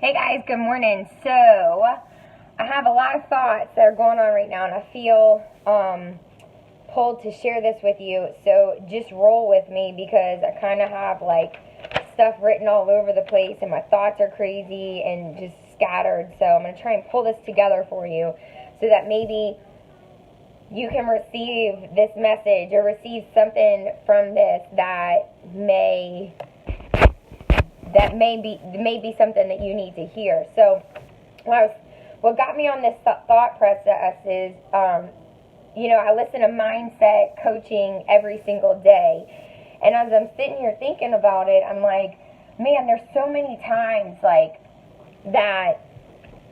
Hey guys, good morning. So, I have a lot of thoughts that are going on right now, and I feel pulled to share this with you. So, just roll with me because I kind of have like stuff written all over the place, and my thoughts are crazy and just scattered. So, I'm going to try and pull this together for you so that maybe you can receive this message or receive something from this that may be something that you need to hear. So, what got me on this thought process is, I listen to mindset coaching every single day, and as I'm sitting here thinking about it, I'm like, man, there's so many times like that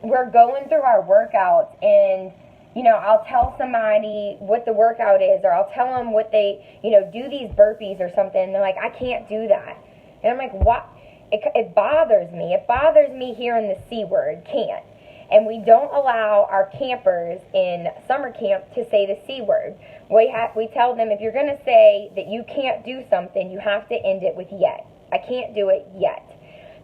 we're going through our workouts and I'll tell somebody what the workout is, or I'll tell them what they, do these burpees or something. And they're like, I can't do that. And I'm like, what? It bothers me. It bothers me hearing the C word, can't. And we don't allow our campers in summer camp to say the C word. We tell them, if you're going to say that you can't do something, you have to end it with yet. I can't do it yet.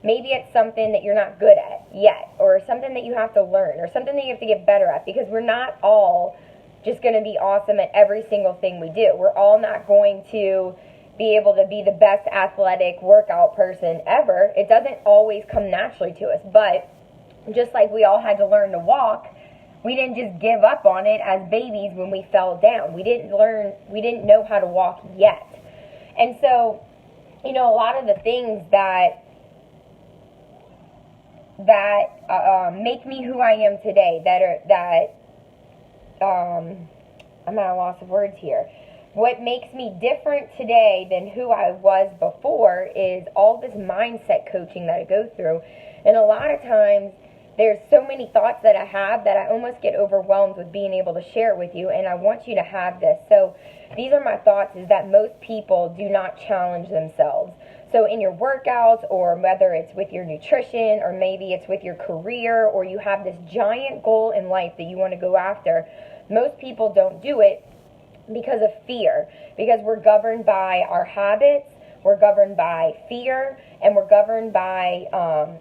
Maybe it's something that you're not good at yet, or something that you have to learn, or something that you have to get better at, because we're not all just going to be awesome at every single thing we do. We're all not going to be able to be the best athletic workout person ever. It doesn't always come naturally to us, but just like we all had to learn to walk, we didn't just give up on it as babies when we fell down. We didn't know how to walk yet. And so, a lot of the things that make me who I am today, I'm at a loss of words here. What makes me different today than who I was before is all this mindset coaching that I go through. And a lot of times there's so many thoughts that I have that I almost get overwhelmed with being able to share it with you, and I want you to have this. So these are my thoughts, is that most people do not challenge themselves. So in your workouts, or whether it's with your nutrition, or maybe it's with your career, or you have this giant goal in life that you want to go after, most people don't do it because of fear, because we're governed by our habits, we're governed by fear, and we're governed by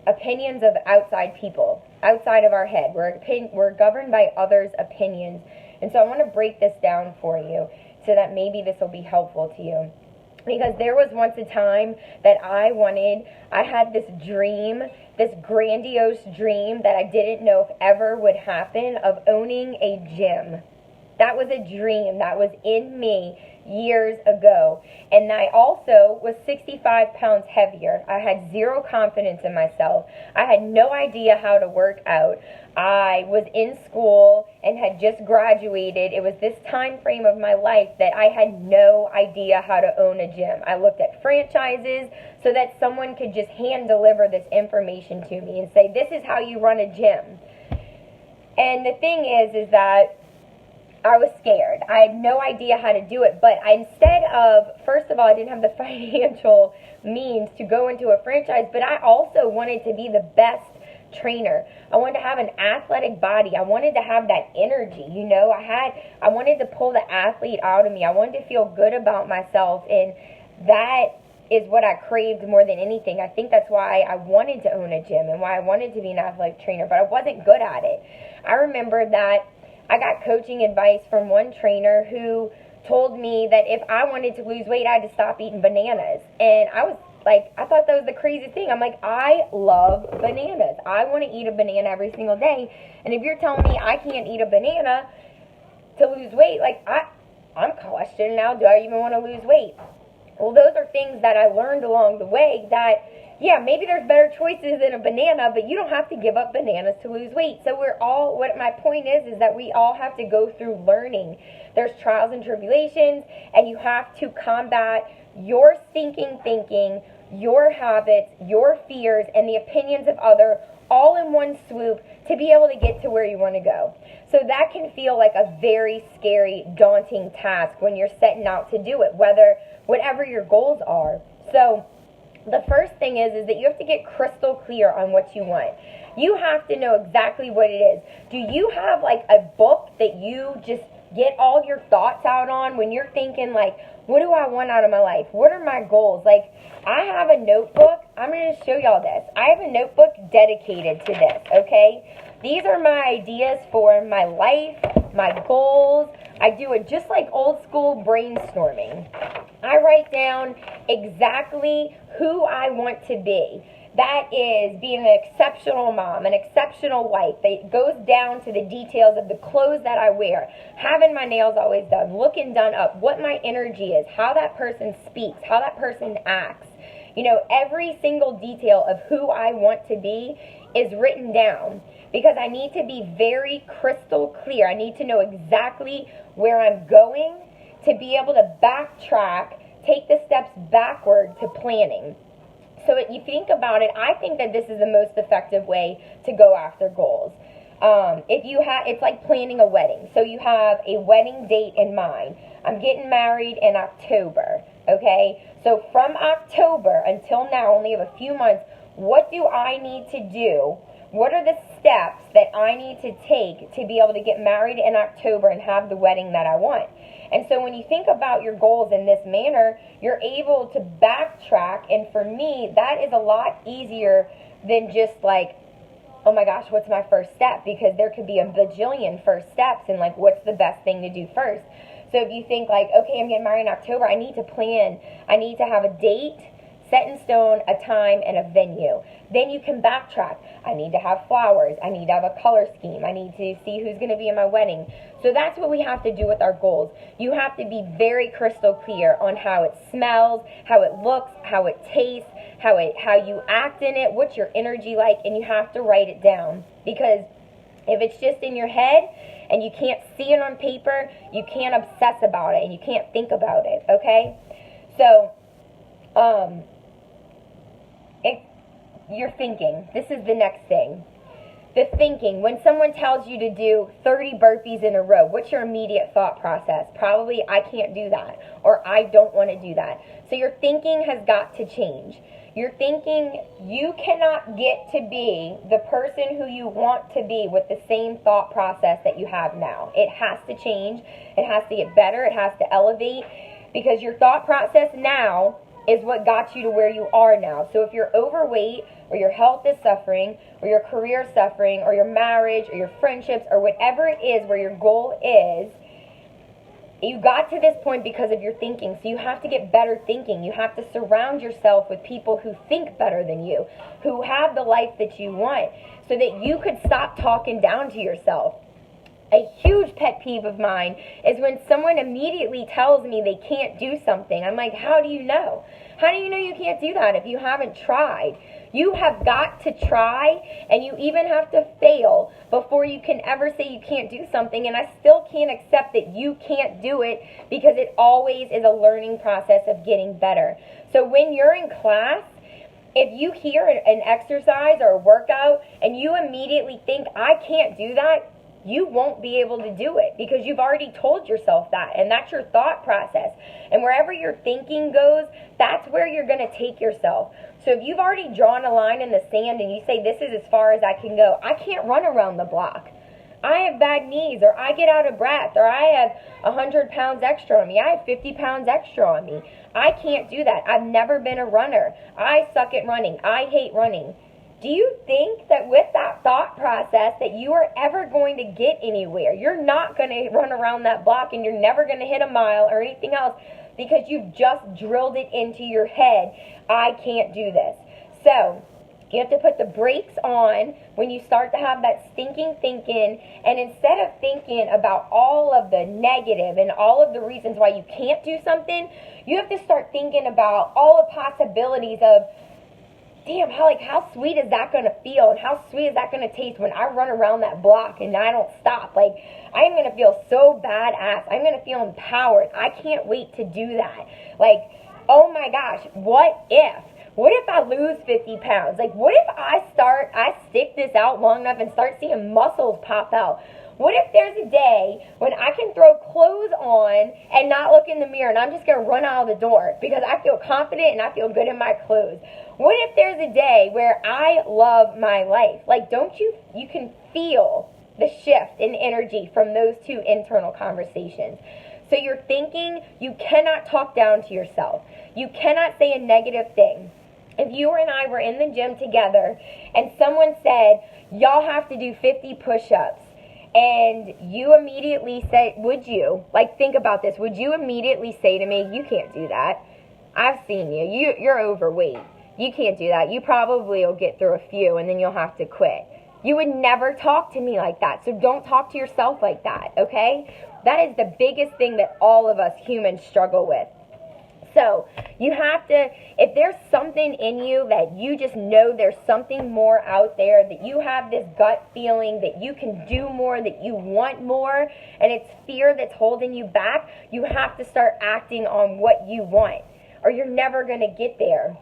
opinions of outside people, outside of our head. We're governed by others' opinions. And so I want to break this down for you so that maybe this will be helpful to you. Because there was once a time that I had this dream, this grandiose dream that I didn't know if ever would happen, of owning a gym. That was a dream that was in me years ago. And I also was 65 pounds heavier. I had zero confidence in myself. I had no idea how to work out. I was in school and had just graduated. It was this time frame of my life that I had no idea how to own a gym. I looked at franchises so that someone could just hand deliver this information to me and say, this is how you run a gym. And the thing is that I was scared. I had no idea how to do it, but first of all, I didn't have the financial means to go into a franchise, but I also wanted to be the best trainer. I wanted to have an athletic body. I wanted to have that energy, I wanted to pull the athlete out of me. I wanted to feel good about myself, and that is what I craved more than anything. I think that's why I wanted to own a gym and why I wanted to be an athletic trainer, but I wasn't good at it. I remember that I got coaching advice from one trainer who told me that if I wanted to lose weight, I had to stop eating bananas. And I thought that was the craziest thing. I'm like, I love bananas. I want to eat a banana every single day. And if you're telling me I can't eat a banana to lose weight, I'm questioning now, do I even want to lose weight? Well, those are things that I learned along the way that, yeah, maybe there's better choices than a banana, but you don't have to give up bananas to lose weight. So what my point is that we all have to go through learning. There's trials and tribulations, and you have to combat your stinking thinking, your habits, your fears, and the opinions of others all in one swoop to be able to get to where you want to go. So that can feel like a very scary, daunting task when you're setting out to do it, whatever your goals are. So the first thing is that you have to get crystal clear on what you want. You have to know exactly what it is. Do you have like a book that you just get all your thoughts out on when you're thinking, like, what do I want out of my life? What are my goals? Like, I have a notebook. I'm going to show y'all this. I have a notebook dedicated to this, okay? These are my ideas for my life, my goals. I do it just like old school brainstorming. I write down exactly who I want to be. That is being an exceptional mom, an exceptional wife. It goes down to the details of the clothes that I wear, having my nails always done, looking done up, what my energy is, how that person speaks, how that person acts. You know, every single detail of who I want to be is written down because I need to be very crystal clear. I need to know exactly where I'm going to be able to backtrack, take the steps backward to planning. So if you think about it, I think that this is the most effective way to go after goals. It's like planning a wedding. So you have a wedding date in mind. I'm getting married in October, okay? So from October until now, only have a few months, what do I need to do? What are the steps that I need to take to be able to get married in October and have the wedding that I want? And so when you think about your goals in this manner, you're able to backtrack. And for me, that is a lot easier than just like, oh my gosh, what's my first step? Because there could be a bajillion first steps and like, what's the best thing to do first? So if you think like, okay, I'm getting married in October, I need to plan. I need to have a date set in stone, a time, and a venue. Then you can backtrack. I need to have flowers. I need to have a color scheme. I need to see who's going to be in my wedding. So that's what we have to do with our goals. You have to be very crystal clear on how it smells, how it looks, how it tastes, how you act in it, what's your energy like, and you have to write it down. Because if it's just in your head and you can't see it on paper, you can't obsess about it and you can't think about it, okay? So, you're thinking. This is the next thing. The thinking. When someone tells you to do 30 burpees in a row, what's your immediate thought process? Probably, I can't do that, or I don't want to do that. So your thinking has got to change. You're thinking you cannot get to be the person who you want to be with the same thought process that you have now. It has to change. It has to get better. It has to elevate because your thought process now is what got you to where you are now. So if you're overweight or your health is suffering or your career is suffering or your marriage or your friendships or whatever it is where your goal is, you got to this point because of your thinking. So you have to get better thinking. You have to surround yourself with people who think better than you, who have the life that you want, so that you could stop talking down to yourself. A huge pet peeve of mine is when someone immediately tells me they can't do something. I'm like, how do you know? How do you know you can't do that if you haven't tried? You have got to try, and you even have to fail before you can ever say you can't do something. And I still can't accept that you can't do it because it always is a learning process of getting better. So when you're in class, if you hear an exercise or a workout and you immediately think, I can't do that, you won't be able to do it because you've already told yourself that, and that's your thought process. And wherever your thinking goes, that's where you're going to take yourself. So if you've already drawn a line in the sand and you say, this is as far as I can go, I can't run around the block. I have bad knees, or I get out of breath, or I have 100 pounds extra on me. I have 50 pounds extra on me. I can't do that. I've never been a runner. I suck at running. I hate running. Do you think that with that thought process that you are ever going to get anywhere? You're not going to run around that block and you're never going to hit a mile or anything else because you've just drilled it into your head. I can't do this. So you have to put the brakes on when you start to have that stinking thinking, and instead of thinking about all of the negative and all of the reasons why you can't do something, you have to start thinking about all the possibilities of, damn, how sweet is that going to feel, and how sweet is that going to taste when I run around that block and I don't stop? Like, I am going to feel so badass. I'm going to feel empowered. I can't wait to do that. Like, oh my gosh, what if? What if I lose 50 pounds? Like, what if I stick this out long enough and start seeing muscles pop out? What if there's a day when I can throw clothes on and not look in the mirror and I'm just going to run out of the door because I feel confident and I feel good in my clothes? What if there's a day where I love my life? Like, don't you can feel the shift in energy from those two internal conversations. So you're thinking, you cannot talk down to yourself. You cannot say a negative thing. If you and I were in the gym together and someone said, y'all have to do 50 push-ups, and you immediately say, would you, like, think about this, would you immediately say to me, you can't do that? I've seen you. You're overweight. You can't do that. You probably will get through a few and then you'll have to quit. You would never talk to me like that. So don't talk to yourself like that, okay? That is the biggest thing that all of us humans struggle with. So you have to, if there's something in you that you just know there's something more out there, that you have this gut feeling that you can do more, that you want more, and it's fear that's holding you back, you have to start acting on what you want, or you're never going to get there.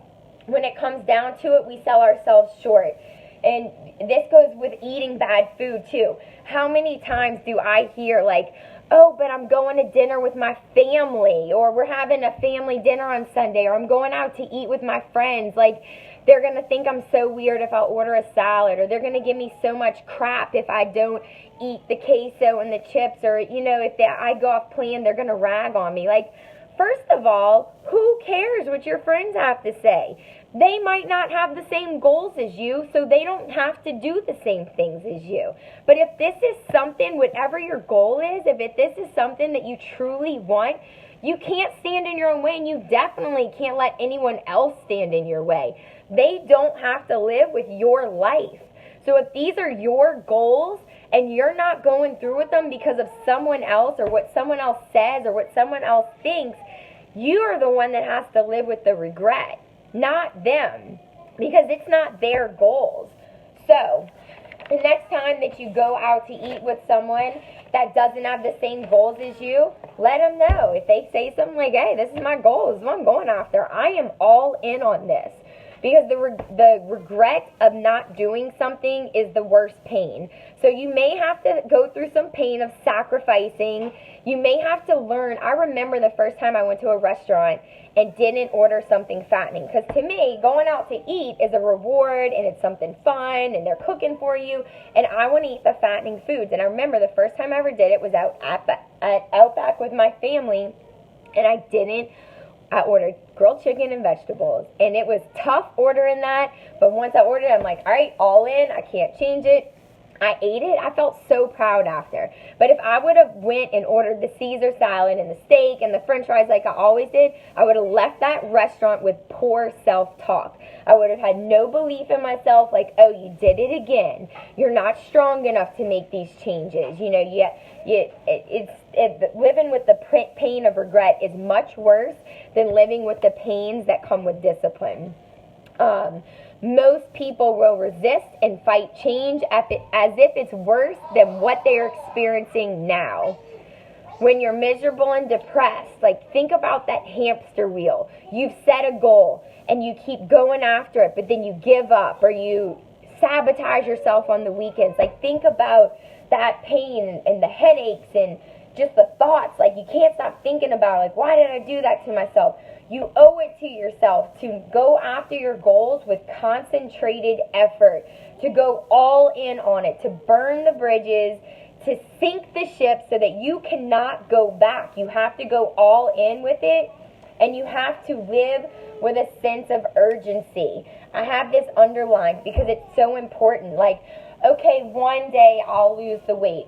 When it comes down to it, we sell ourselves short. And this goes with eating bad food too. How many times do I hear like, oh, but I'm going to dinner with my family, or we're having a family dinner on Sunday, or I'm going out to eat with my friends. Like, they're going to think I'm so weird if I order a salad, or they're going to give me so much crap if I don't eat the queso and the chips, or, you know, if I go off plan, they're going to rag on me. Like, first of all, who cares what your friends have to say? They might not have the same goals as you, so they don't have to do the same things as you. But if this is something, whatever your goal is, if this is something that you truly want, you can't stand in your own way, and you definitely can't let anyone else stand in your way. They don't have to live with your life. So if these are your goals and you're not going through with them because of someone else or what someone else says or what someone else thinks, you are the one that has to live with the regret, not them, because it's not their goals. So the next time that you go out to eat with someone that doesn't have the same goals as you, let them know. If they say something like, hey, this is my goal, this is what I'm going after, I am all in on this. Because the regret of not doing something is the worst pain. So you may have to go through some pain of sacrificing. You may have to learn. I remember the first time I went to a restaurant and didn't order something fattening. Because to me, going out to eat is a reward, and it's something fun, and they're cooking for you. And I want to eat the fattening foods. And I remember the first time I ever did it was out at Outback with my family, and I ordered grilled chicken and vegetables, and it was tough ordering that, but once I ordered it, I'm like, all right, all in, I can't change it. I ate it. I felt so proud after. But if I would have went and ordered the Caesar salad and the steak and the french fries like I always did, I would have left that restaurant with poor self-talk. I would have had no belief in myself, like, oh, you did it again. You're not strong enough to make these changes. You know, living with the pain of regret is much worse than living with the pains that come with discipline. Most people will resist and fight change as if it's worse than what they're experiencing now. When you're miserable and depressed, like, think about that hamster wheel. You've set a goal and you keep going after it, but then you give up or you sabotage yourself on the weekends. Like, think about that pain and the headaches and just the thoughts. Like, you can't stop thinking about it. Like, why did I do that to myself? You owe it to yourself to go after your goals with concentrated effort, to go all in on it, to burn the bridges, to sink the ship so that you cannot go back. You have to go all in with it, and you have to live with a sense of urgency. I have this underlined because it's so important. Like, okay, one day I'll lose the weight.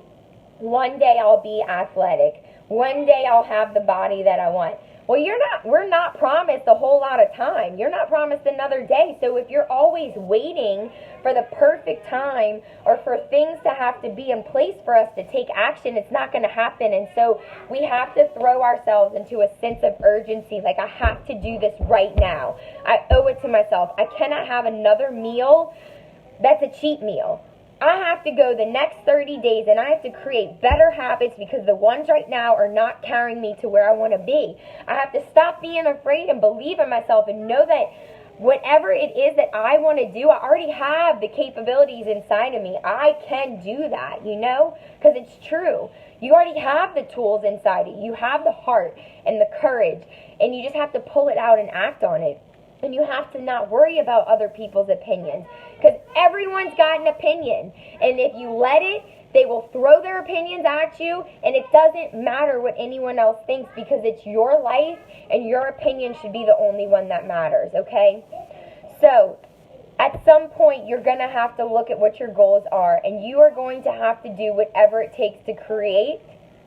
One day I'll be athletic. One day I'll have the body that I want. Well, we're not promised a whole lot of time. You're not promised another day. So if you're always waiting for the perfect time or for things to have to be in place for us to take action, it's not going to happen. And so we have to throw ourselves into a sense of urgency. Like, I have to do this right now. I owe it to myself. I cannot have another meal that's a cheat meal. I have to go the next 30 days and I have to create better habits because the ones right now are not carrying me to where I want to be. I have to stop being afraid and believe in myself and know that whatever it is that I want to do, I already have the capabilities inside of me. I can do that, you know, because it's true. You already have the tools inside of you. You have the heart and the courage, and you just have to pull it out and act on it. And you have to not worry about other people's opinions, because everyone's got an opinion. And if you let it, They will throw their opinions at you, and it doesn't matter what anyone else thinks because it's your life, and your opinion should be the only one that matters, okay? So, at some point, you're going to have to look at what your goals are, and you are going to have to do whatever it takes to create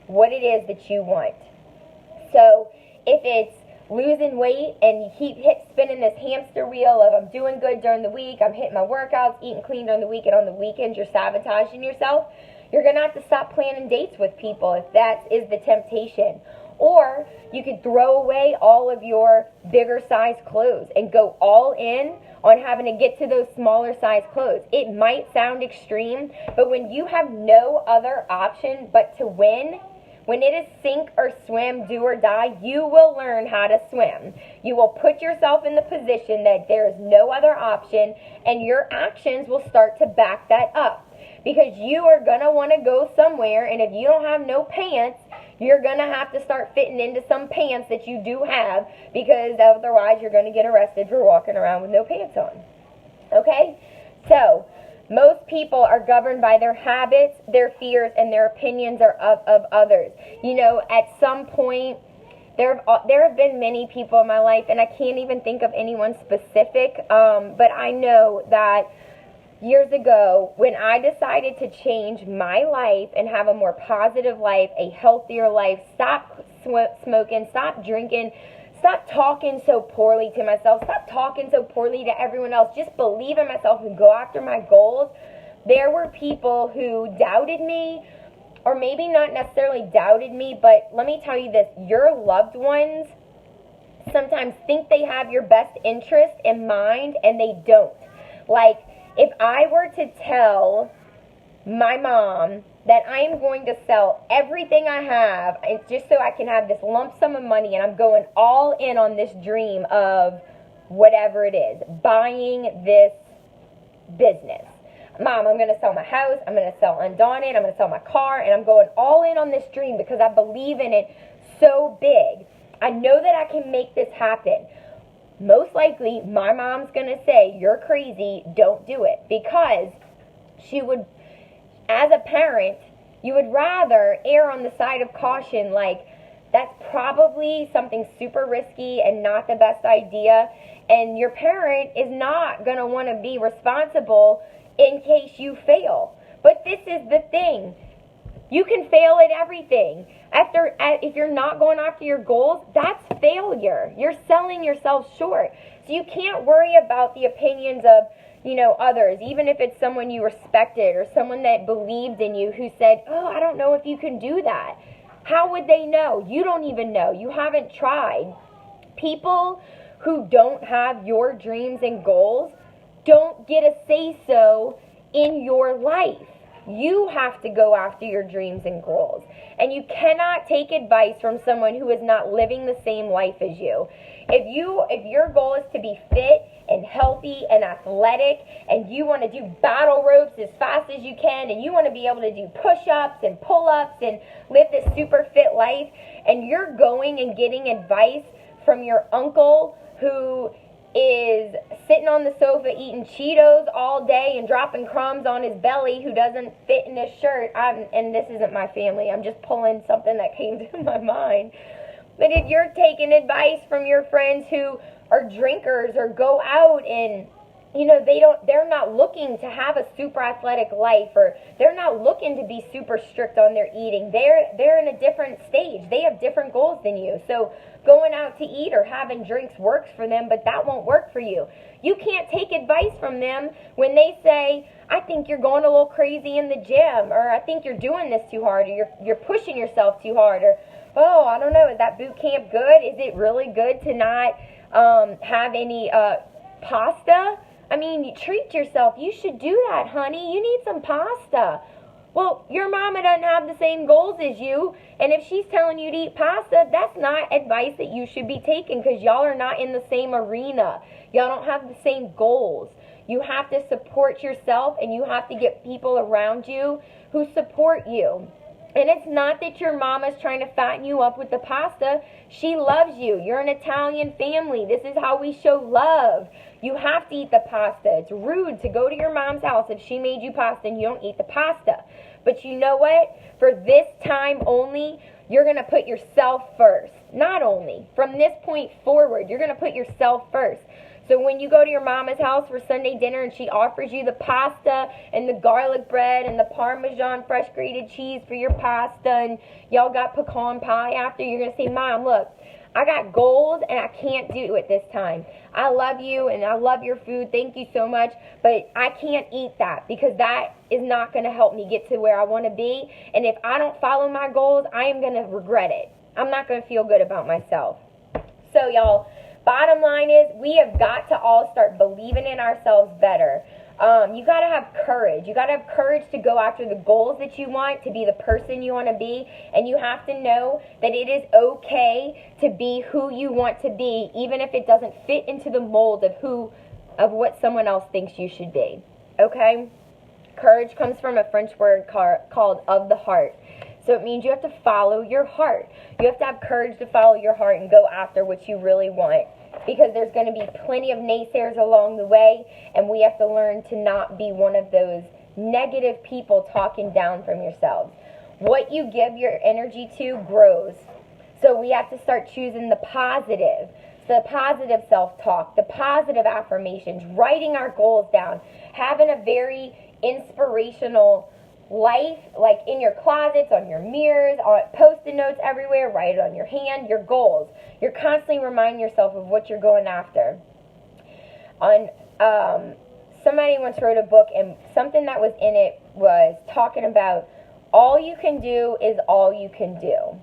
what it is that you want. So, if it's losing weight and you keep spinning this hamster wheel of I'm doing good during the week, I'm hitting my workouts, eating clean during the week, and on the weekends you're sabotaging yourself, you're going to have to stop planning dates with people if that is the temptation. Or you could throw away all of your bigger size clothes and go all in on having to get to those smaller size clothes. It might sound extreme, but when you have no other option but to win, when it is sink or swim, do or die, you will learn how to swim. You will put yourself in the position that there is no other option, and your actions will start to back that up. Because you are going to want to go somewhere, and if you don't have no pants, you're going to have to start fitting into some pants that you do have, because otherwise you're going to get arrested for walking around with no pants on. Okay? So, most people are governed by their habits, their fears, and their opinions of others. You know, at some point, there have been many people in my life, and I can't even think of anyone specific, but I know that years ago, when I decided to change my life and have a more positive life, a healthier life, stop smoking, stop drinking, stop talking so poorly to myself, stop talking so poorly to everyone else, just believe in myself and go after my goals, there were people who doubted me, or maybe not necessarily doubted me, but let me tell you this, your loved ones sometimes think they have your best interest in mind, and they don't. Like, if I were to tell my mom that I am going to sell everything I have just so I can have this lump sum of money, and I'm going all in on this dream of whatever it is, buying this business. Mom, I'm going to sell my house, I'm going to sell Undaunted, I'm going to sell my car, and I'm going all in on this dream because I believe in it so big. I know that I can make this happen. Most likely, my mom's going to say, you're crazy, don't do it. Because she would, as a parent, you would rather err on the side of caution, like, that's probably something super risky and not the best idea. And your parent is not going to want to be responsible in case you fail. But this is the thing. You can fail at everything. If you're not going after your goals, that's failure. You're selling yourself short. So you can't worry about the opinions of, others, even if it's someone you respected or someone that believed in you who said, oh, I don't know if you can do that. How would they know? You don't even know. You haven't tried. People who don't have your dreams and goals don't get a say-so in your life. You have to go after your dreams and goals. And you cannot take advice from someone who is not living the same life as you. If your goal is to be fit and healthy and athletic, and you want to do battle ropes as fast as you can, and you want to be able to do push-ups and pull-ups and live this super fit life, and you're going and getting advice from your uncle who is sitting on the sofa eating Cheetos all day and dropping crumbs on his belly, who doesn't fit in his shirt. And this isn't my family. I'm just pulling something that came to my mind. But if you're taking advice from your friends who are drinkers or go out and, they're not looking to have a super athletic life, or they're not looking to be super strict on their eating. They're in a different stage. They have different goals than you. So going out to eat or having drinks works for them, but that won't work for you. You can't take advice from them when they say, I think you're going a little crazy in the gym, or I think you're doing this too hard, or you're pushing yourself too hard, or, oh, I don't know, is that boot camp good? Is it really good to not have any pasta? I mean, you treat yourself. You should do that, honey. You need some pasta. Well, your mama doesn't have the same goals as you, and if she's telling you to eat pasta, that's not advice that you should be taking, because y'all are not in the same arena. Y'all don't have the same goals. You have to support yourself, and you have to get people around you who support you. And it's not that your mama's trying to fatten you up with the pasta. She loves you. You're an Italian family. This is how we show love. You have to eat the pasta. It's rude to go to your mom's house if she made you pasta and you don't eat the pasta. But you know what? For this time only, you're going to put yourself first. Not only. From this point forward, you're going to put yourself first. So when you go to your mama's house for Sunday dinner and she offers you the pasta and the garlic bread and the Parmesan fresh grated cheese for your pasta and y'all got pecan pie after, you're going to say, Mom, look, I got goals and I can't do it this time. I love you and I love your food. Thank you so much. But I can't eat that because that is not going to help me get to where I want to be. And if I don't follow my goals, I am going to regret it. I'm not going to feel good about myself. So y'all, bottom line is we have got to all start believing in ourselves better. You got to have courage. You got to have courage to go after the goals that you want, to be the person you want to be. And you have to know that it is okay to be who you want to be, even if it doesn't fit into the mold of what someone else thinks you should be. Okay? Courage comes from a French word called of the heart. So it means you have to follow your heart. You have to have courage to follow your heart and go after what you really want. Because there's going to be plenty of naysayers along the way, and we have to learn to not be one of those negative people talking down from yourselves. What you give your energy to grows. So we have to start choosing the positive. The positive self-talk, the positive affirmations, writing our goals down, having a very inspirational life, like in your closets, on your mirrors, on post-it notes everywhere, write it on your hand, your goals. You're constantly reminding yourself of what you're going after. Somebody once wrote a book, and something that was in it was talking about all you can do is all you can do.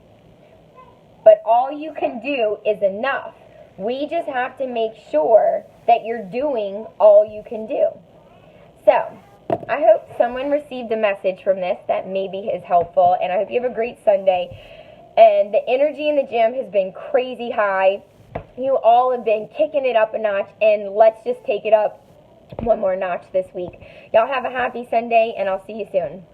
But all you can do is enough. We just have to make sure that you're doing all you can do. So, I hope someone received a message from this that maybe is helpful, and I hope you have a great Sunday. And the energy in the gym has been crazy high. You all have been kicking it up a notch, and let's just take it up one more notch this week. Y'all have a happy Sunday, and I'll see you soon.